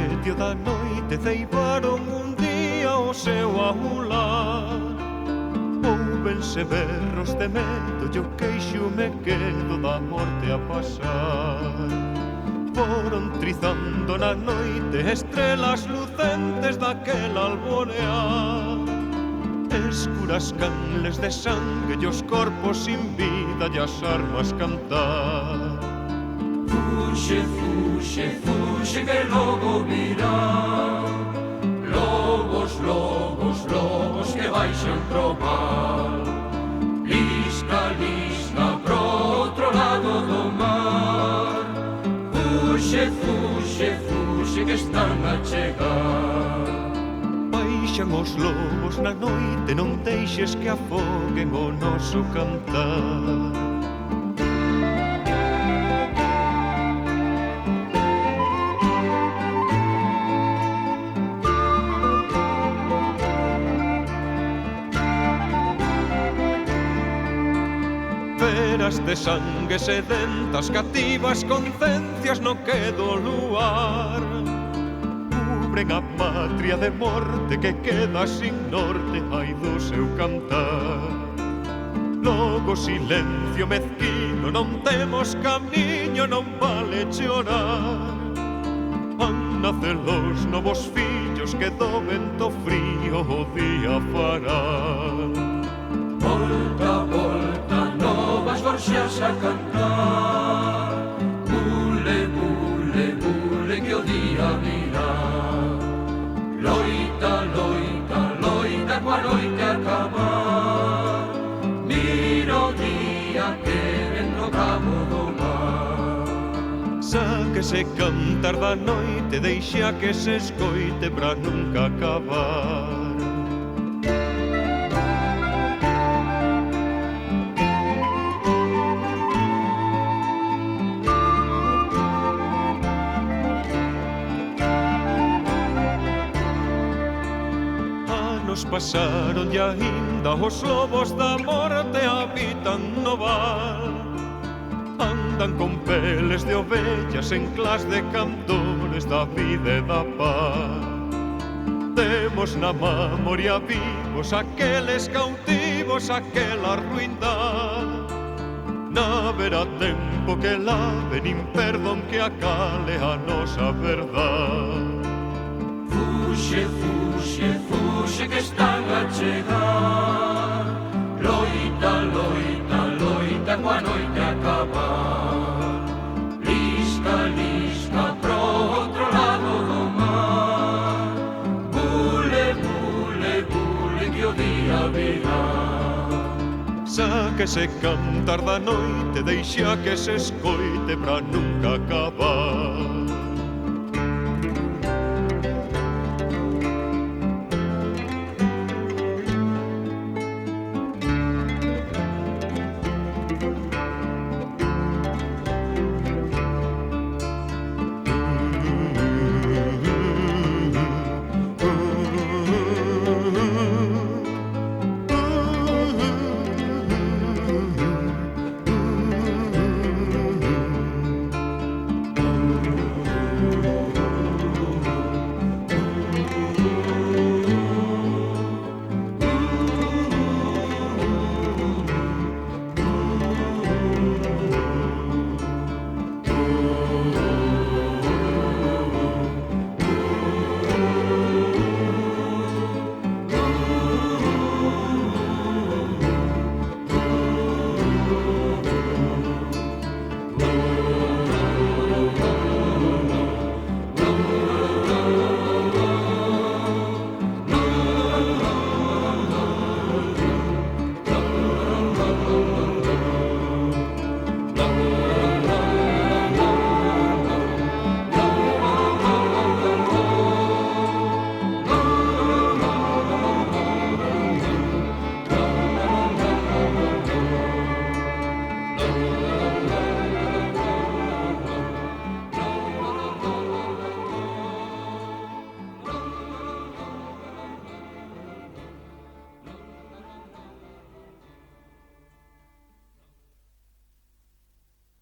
medio da noite ceibaron un día o seu aular. Ouvense berros de medo e o queixo me quedo da morte a pasar. Foron trizando na noite estrelas lucentes daquel alborear. Escuras canles de sangue e os corpos sin vida e as armas cantar. Fuxe, fuxe, fuxe que logo virá. Lobos, lobos, lobos que baixan pro mar. Lisca, lisca pro outro lado do mar. Fuxe, fuxe, fuxe que están a chegar. Baixan os lobos na noite, non deixes que afoguen o noso cantar. Feras de sangue sedentas, cativas conciencias no quedo luar. Cubren a patria de morte que queda sin norte, ai do seu cantar. Logo silencio mezquino, non temos camiño, non vale chorar. Han nacer os novos fillos que do vento frío o día farán. Volta, volta, novas gorxas a cantar. Bule, bule, bule que o día virá. Loita, loita, loita coa noite acabar. Mira o día que ven no cabo do mar. Sáquese cantar da noite, deixa que se escoite pra nunca acabar. Pasaron e ainda os lobos da morte habitan no val. Andan con peles de ovellas en clas de cantores da vida e da paz. Temos na memoria vivos aqueles cautivos, aquela ruindade. Na verá tempo que lave, nin perdón que acale a nosa verdade. Fuxe, fuxe, fuxe que están a chegar. Loita, loita, loita coa noite acabar. Lisca, lisca pro outro lado do mar. Bule, bule, bule que o día virá. Sáquese cantar da noite, deixa que se escoite pra nunca acabar.